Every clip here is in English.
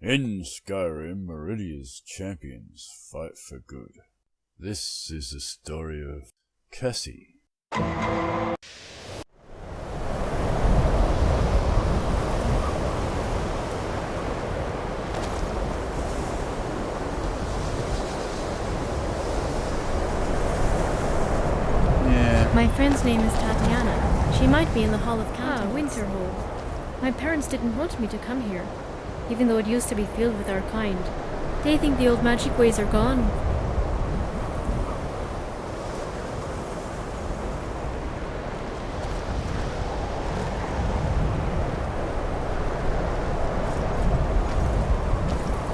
In Skyrim, Meridia's champions fight for good. This is the story of Cassie. My friend's name is Tatiyana. She might be in the Hall of Countenance. Winter Hall. My parents didn't want me to come here, even though it used to be filled with our kind. They think the old magic ways are gone.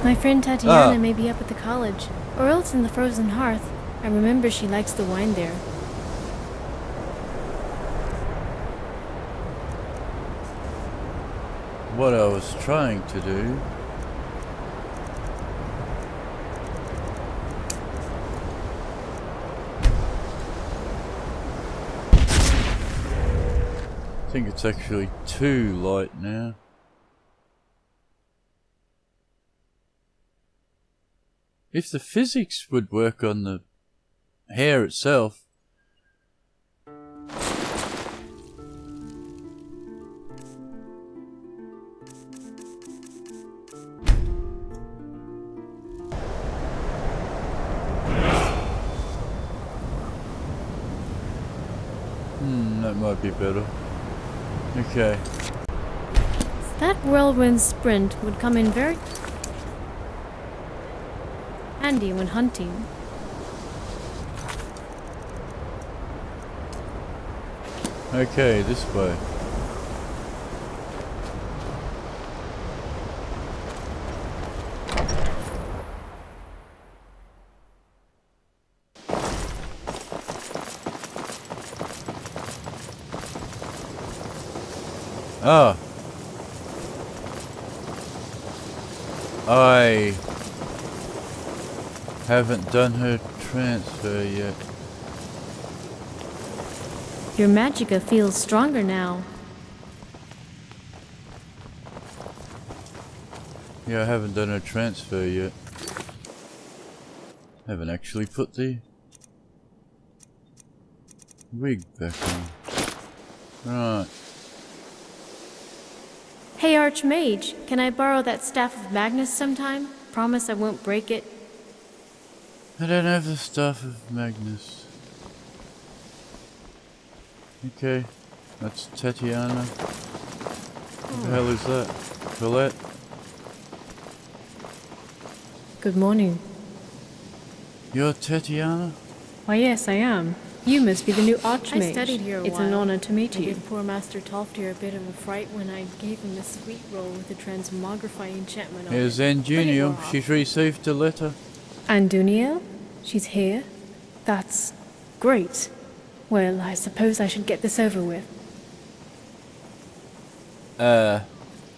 My friend Tatiyana may be up at the college, or else in the Frozen Hearth. I remember she likes the wine there. What I was trying to do I think it's actually too light now. If the physics would work on the hair itself. That might be better. Okay. That whirlwind sprint would come in very handy when hunting. Okay, this way. Ah. I haven't done her transfer yet. Your magicka feels stronger now. Yeah, I haven't done her transfer yet. Haven't actually put the wig back on. Right. Hey Archmage, can I borrow that Staff of Magnus sometime? Promise I won't break it. I don't have the Staff of Magnus. Okay, that's Tatiyana. What the hell is that? Colette? Good morning. You're Tatiyana? Why yes, I am. You must be the new Archmage. I studied here a It's while. an honor to meet I you. gave poor Master Tolfdir a bit of a fright when I gave him the sweet roll with the transmogrify enchantment on it. Here's But it Anduniel. wore off. She's received a letter. Anduniel? She's here? That's great. Well, I suppose I should get this over with.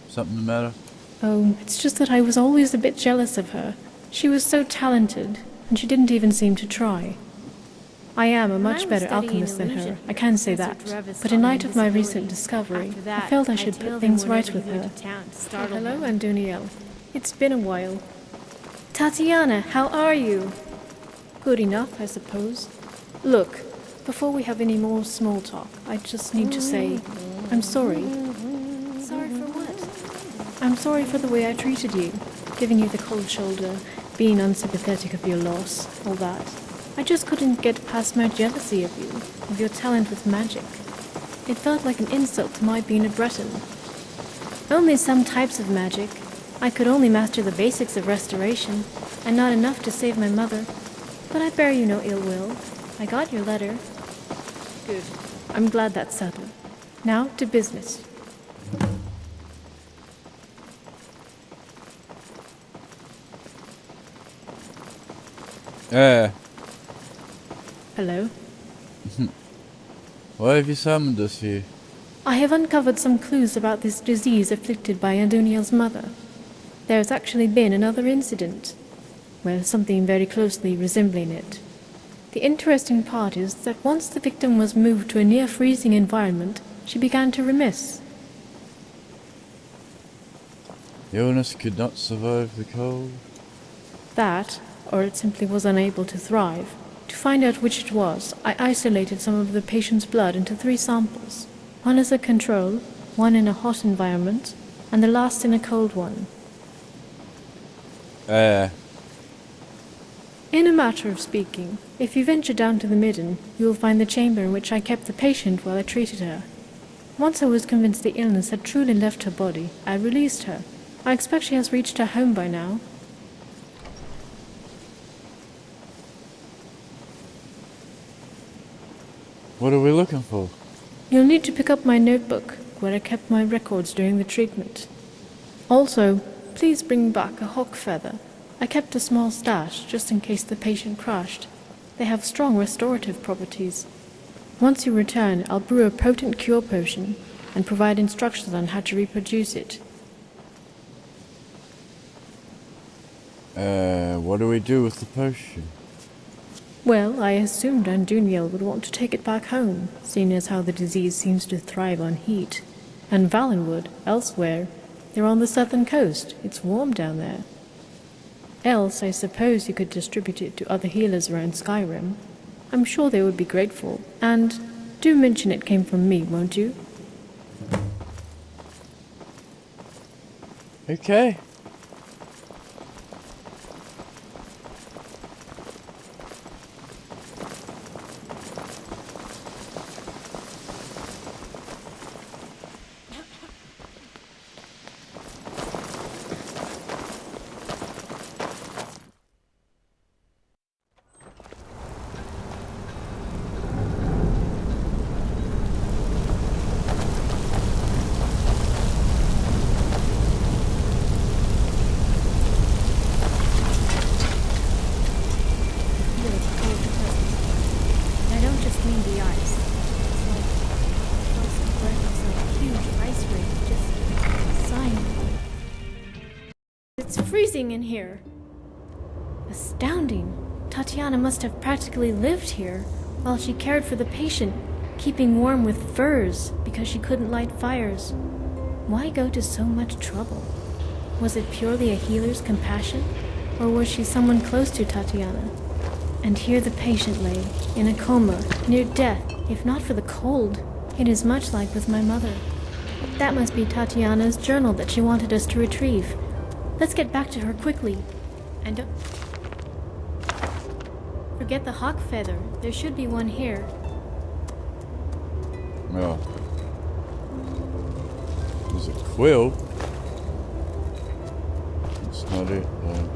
Something the matter? Oh, it's just that I was always a bit jealous of her. She was so talented, and she didn't even seem to try. I am a When I much was better studying alchemist than her, illusion, I can say Professor that. Trevis But taught in me light of my invisibility. recent discovery, After I that, felt I I'd should tail put them things whenever right with he went her. to town to Oh, startle hello, them. Anduniel. It's been a while. Tatiyana, how are you? Good enough, I suppose. Look, before we have any more small talk, I just need to say, I'm sorry. Sorry for what? I'm sorry for the way I treated you, giving you the cold shoulder, being unsympathetic of your loss, all that. I just couldn't get past my jealousy of you, of your talent with magic. It felt like an insult to my being a Breton. Only some types of magic. I could only master the basics of restoration, and not enough to save my mother. But I bear you no ill will. I got your letter. Good. I'm glad that's settled. Now to business. Hello? Why have you summoned us here? I have uncovered some clues about this disease afflicted by Anduniel's mother. There has actually been another incident. Well, something very closely resembling it. The interesting part is that once the victim was moved to a near-freezing environment, she began to remiss. The illness could not survive the cold? That, or it simply was unable to thrive. To find out which it was, I isolated some of the patient's blood into 3 samples. One as a control, one in a hot environment, and the last in a cold one. In a matter of speaking, if you venture down to the midden, you will find the chamber in which I kept the patient while I treated her. Once I was convinced the illness had truly left her body, I released her. I expect she has reached her home by now. What are we looking for? You'll need to pick up my notebook, where I kept my records during the treatment. Also, please bring back a hawk feather. I kept a small stash, just in case the patient crashed. They have strong restorative properties. Once you return, I'll brew a potent cure potion, and provide instructions on how to reproduce it. What do we do with the potion? Well, I assumed Anduniel would want to take it back home, seeing as how the disease seems to thrive on heat. And Valen would, elsewhere. They're on the southern coast. It's warm down there. Else, I suppose you could distribute it to other healers around Skyrim. I'm sure they would be grateful. And do mention it came from me, won't you? Okay. It's freezing in here. Astounding. Tatiyana must have practically lived here while she cared for the patient, keeping warm with furs because she couldn't light fires. Why go to so much trouble? Was it purely a healer's compassion, or was she someone close to Tatiyana? And here the patient lay, in a coma, near death, if not for the cold. It is much like with my mother. That must be Tatiyana's journal that she wanted us to retrieve. Let's get back to her quickly. And don't forget the hawk feather. There should be one here. Oh. There's a quill. That's not it, though.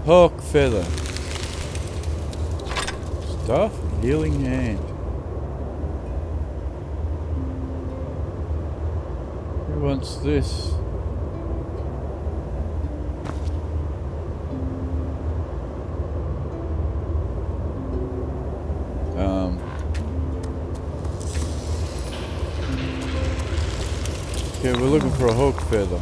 Hawk feather. Staff of healing hand. Who wants this? Okay, we're looking for a hawk feather.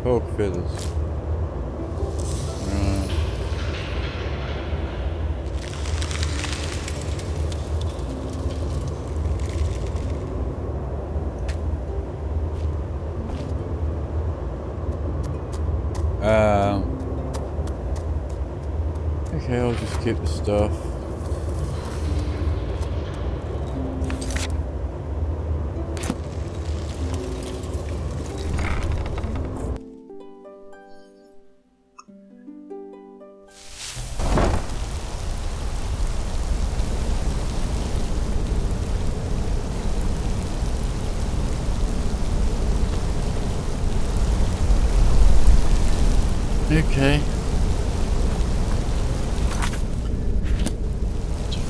Hawk feathers. Right. Okay, I'll just keep the stuff. Okay.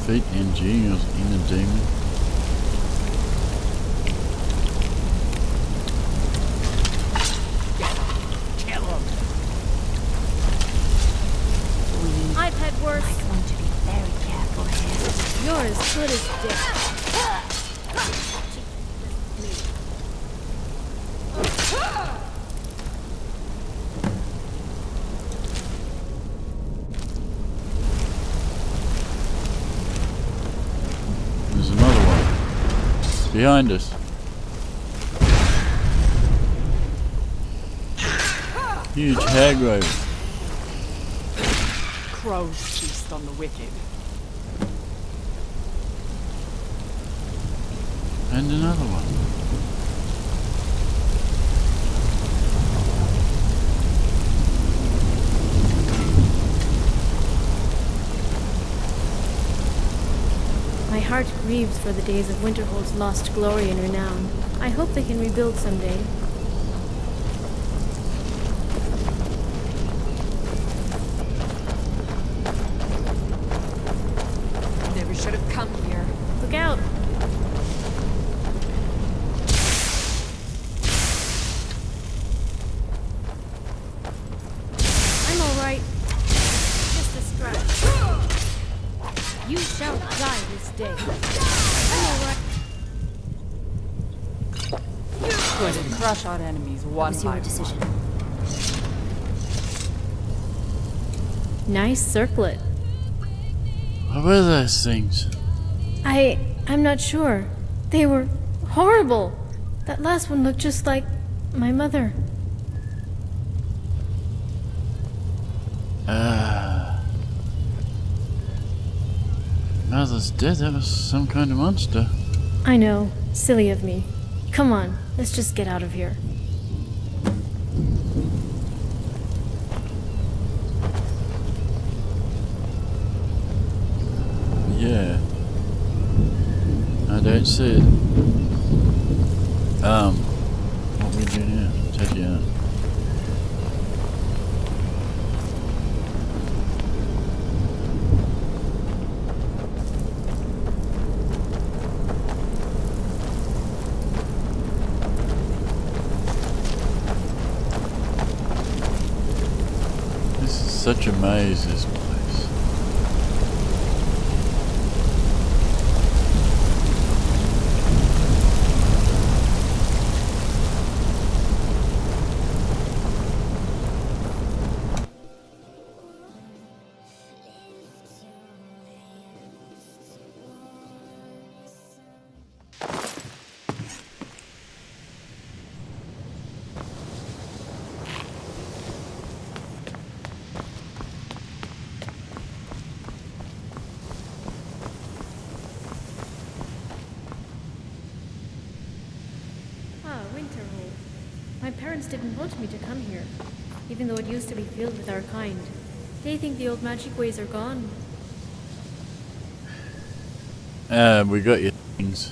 Defeat Anduniel's inner demon. Kill him. I've had worse. Might want to be very careful here. You're as good as dead. There's another one. Behind us. Huge hag raven. Crows feast on the wicked. And another one. My heart grieves for the days of Winterhold's lost glory and renown. I hope they can rebuild someday. Never should have come here. Look out! I'm alright. Just a scratch. You shall die this day. I'm alright. Good. Crush out enemies one What's by your decision? one. Nice circlet. What were those things? I'm not sure. They were horrible. That last one looked just like my mother. Mother's dead. That was some kind of monster. I know. Silly of me. Come on, let's just get out of here. Yeah. I don't see it. What we do now? Tatiyana. This is such a maze, this place. Winterhold. My parents didn't want me to come here, even though it used to be filled with our kind. They think the old magic ways are gone. We got your things.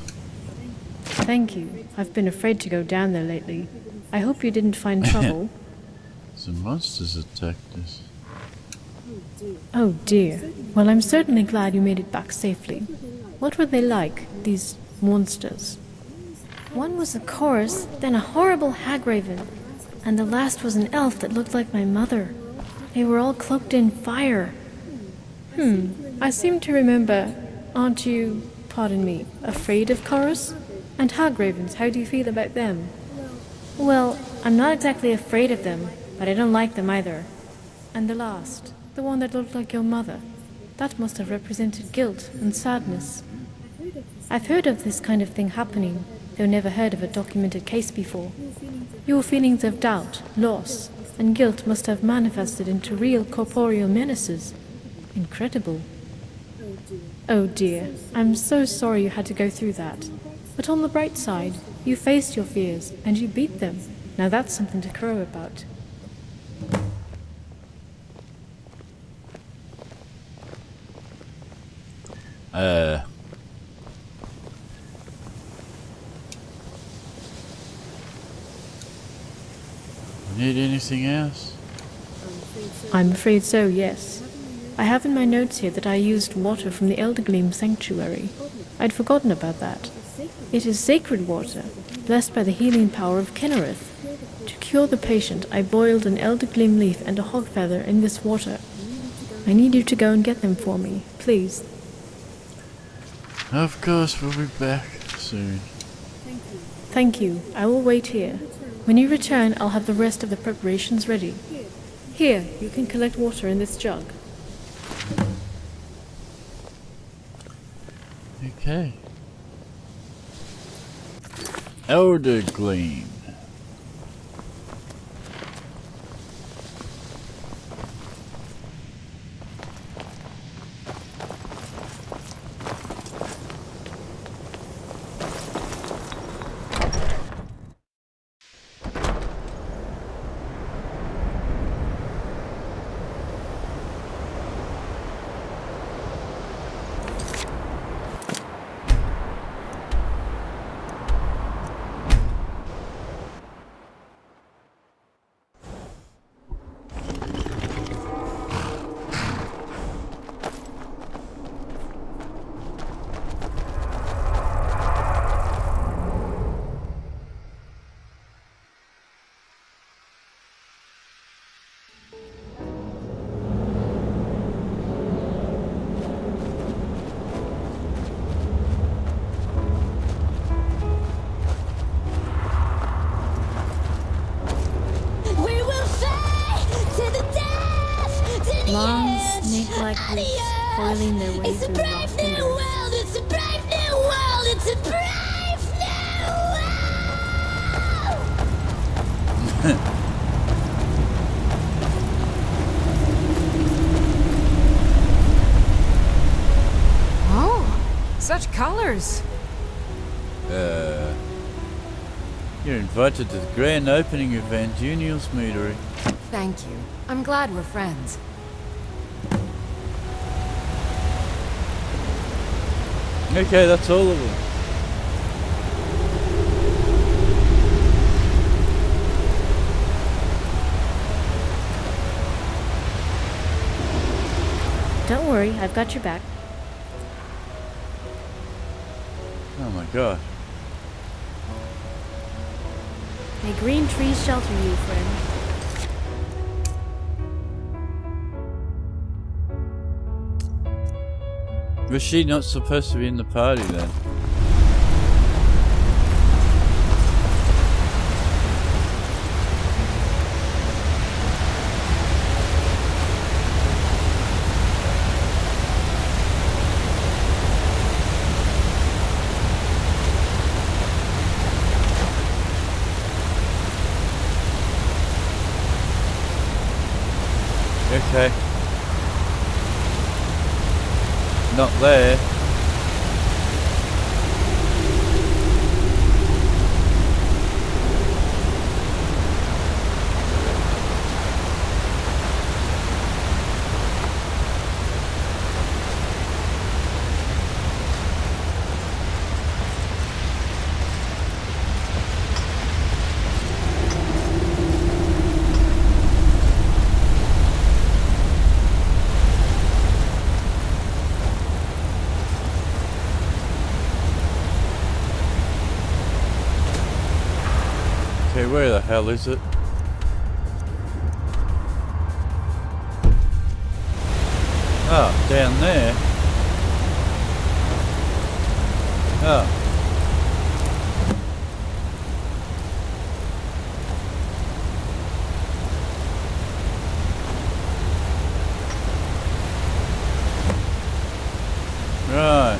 Thank you. I've been afraid to go down there lately. I hope you didn't find trouble. Some monsters attacked us. Oh dear. Well, I'm certainly glad you made it back safely. What were they like, these monsters? One was a chorus, then a horrible hagraven, and the last was an elf that looked like my mother. They were all cloaked in fire. I seem to remember, aren't you, pardon me, afraid of chorus? And hagravens, how do you feel about them? Well, I'm not exactly afraid of them, but I don't like them either. And the last, the one that looked like your mother, that must have represented guilt and sadness. I've heard of this kind of thing happening, though never heard of a documented case before. Your feelings of doubt, loss, and guilt must have manifested into real corporeal menaces. Incredible. Oh dear, I'm so sorry you had to go through that. But on the bright side, you faced your fears and you beat them. Now that's something to crow about. Need anything else? I'm afraid so, yes. I have in my notes here that I used water from the Eldergleam Sanctuary. I'd forgotten about that. It is sacred water, blessed by the healing power of Kennereth. To cure the patient, I boiled an Eldergleam leaf and a hog feather in this water. I need you to go and get them for me, please. Of course, we'll be back soon. Thank you. I will wait here. When you return, I'll have the rest of the preparations ready. Here, you can collect water in this jug. Okay. Elder Gleam. Long, snake-like roots coiling their way through rock and earth. It's a brave new world! It's a brave new world! Oh, such colors. You're invited to the grand opening of Anduniel's meadery. Thank you. I'm glad we're friends. Okay, that's all of them. Don't worry, I've got your back. Oh my god. May green trees shelter you, friend. Was she not supposed to be in the party then? Okay. Not there. Okay, where the hell is it? Oh, down there. Oh. Right.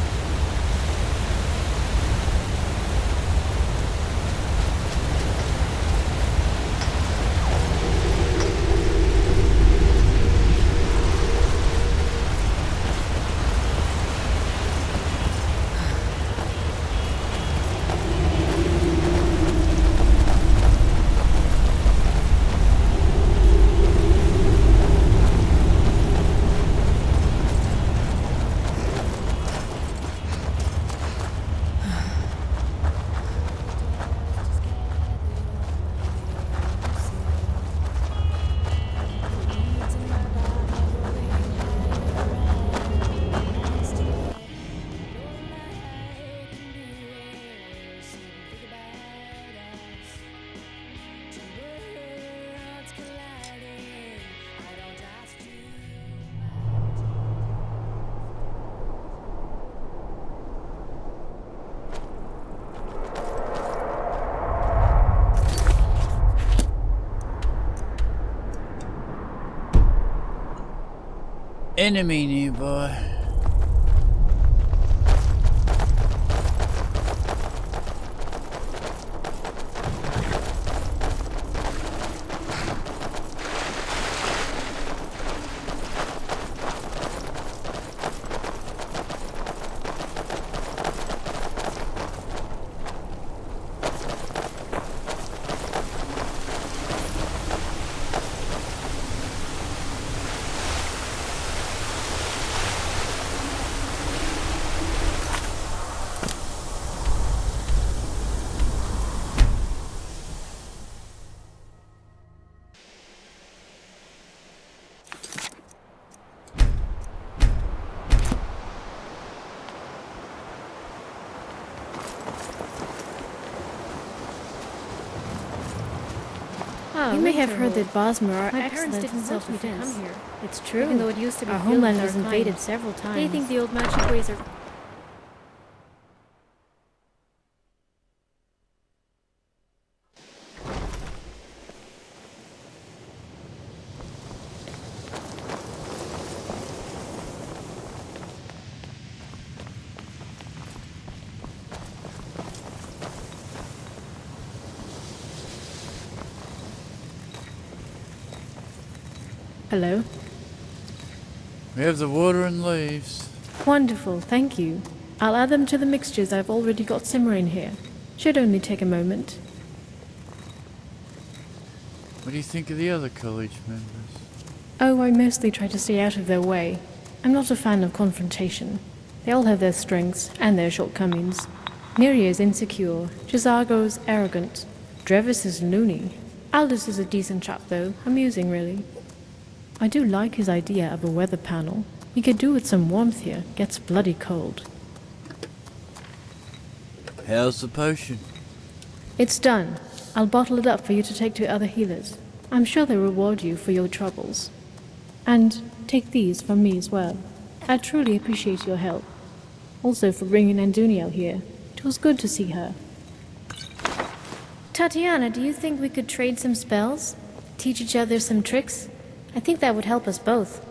enemy nearby. You may have heard that Bosmer are My parents excellent didn't in want me to self-defense. come here. It's true. Even though it used to be Our filled homeland with was our invaded kind. several times. They think the old magic ways are... Hello? We have the water and leaves. Wonderful, thank you. I'll add them to the mixtures I've already got simmering here. Should only take a moment. What do you think of the other college members? Oh, I mostly try to stay out of their way. I'm not a fan of confrontation. They all have their strengths and their shortcomings. Neria is insecure, Jazargo's arrogant, Drevis is loony. Aldous is a decent chap though, amusing really. I do like his idea of a weather panel. We could do with some warmth here, gets bloody cold. How's the potion? It's done. I'll bottle it up for you to take to other healers. I'm sure they'll reward you for your troubles. And take these from me as well. I truly appreciate your help. Also for bringing Anduniel here. It was good to see her. Tatiyana, do you think we could trade some spells? Teach each other some tricks? I think that would help us both.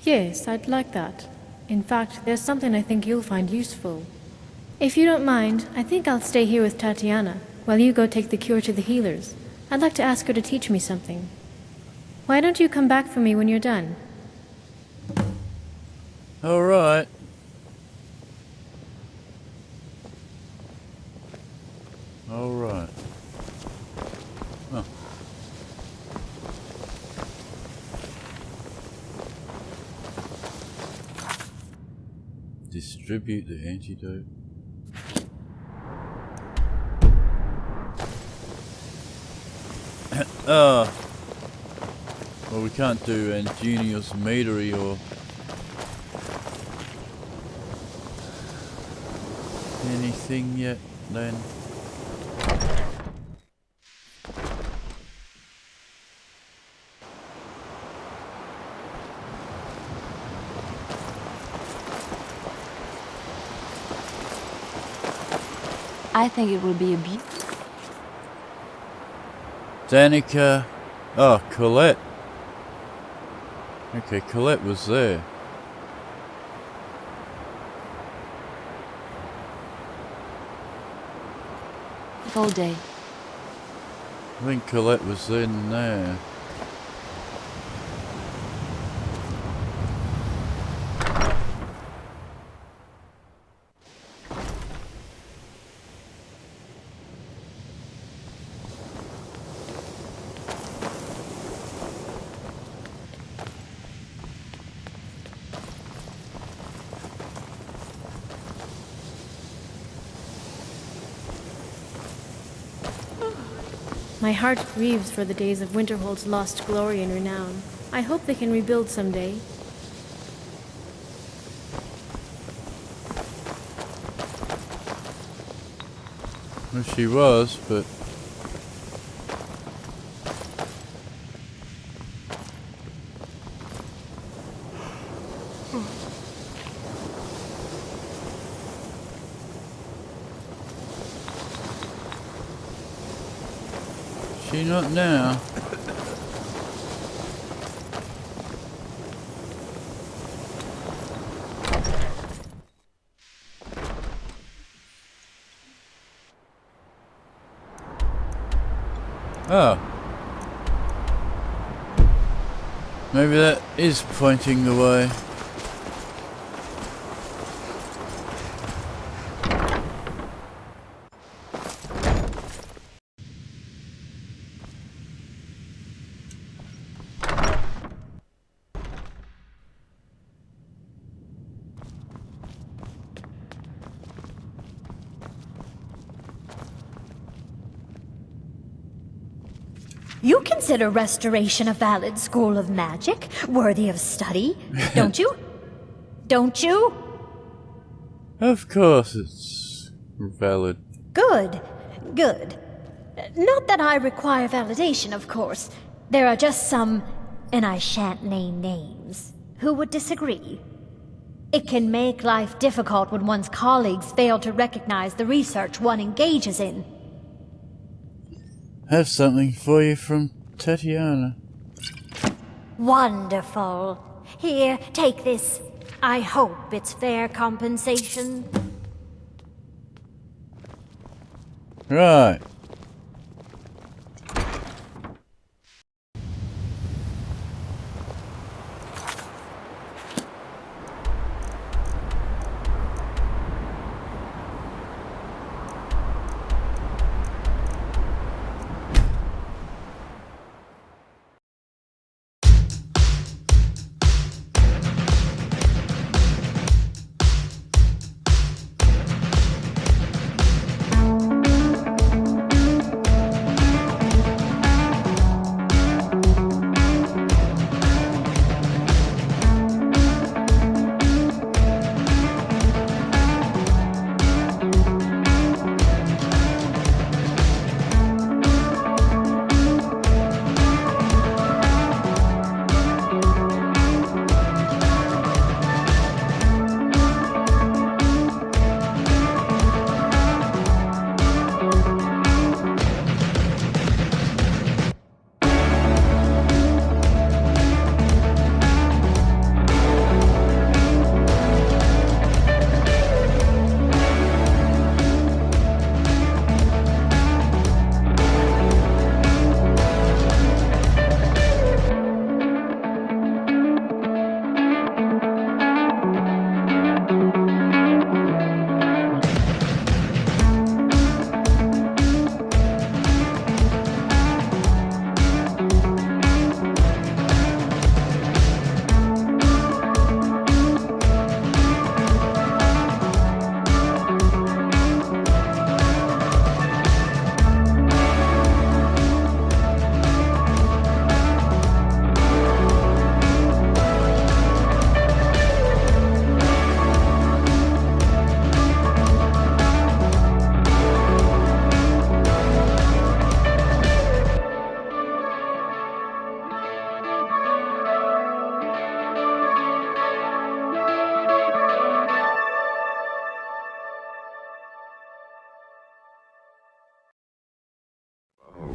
Yes, I'd like that. In fact, there's something I think you'll find useful. If you don't mind, I think I'll stay here with Tatiyana, while you go take the cure to the healers. I'd like to ask her to teach me something. Why don't you come back for me when you're done? All right. All right. Oh. Distribute the antidote. Well, we can't do Anduniel's meadery or anything yet, then. I think it will be a beauty. Danica. Oh, Colette. Okay, Colette was there. All day. I think Colette was in there. My heart grieves for the days of Winterhold's lost glory and renown. I hope they can rebuild someday. Well, she was, but she not now. Oh. Maybe that is pointing the way. You consider restoration a valid school of magic, worthy of study, don't you? Don't you? Of course it's valid. Good, good. Not that I require validation, of course. There are just some, and I shan't name names, who would disagree. It can make life difficult when one's colleagues fail to recognize the research one engages in. Have something for you from Tatiyana. Wonderful. Here, take this. I hope it's fair compensation. Right.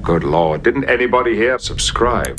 Good Lord, didn't anybody here subscribe?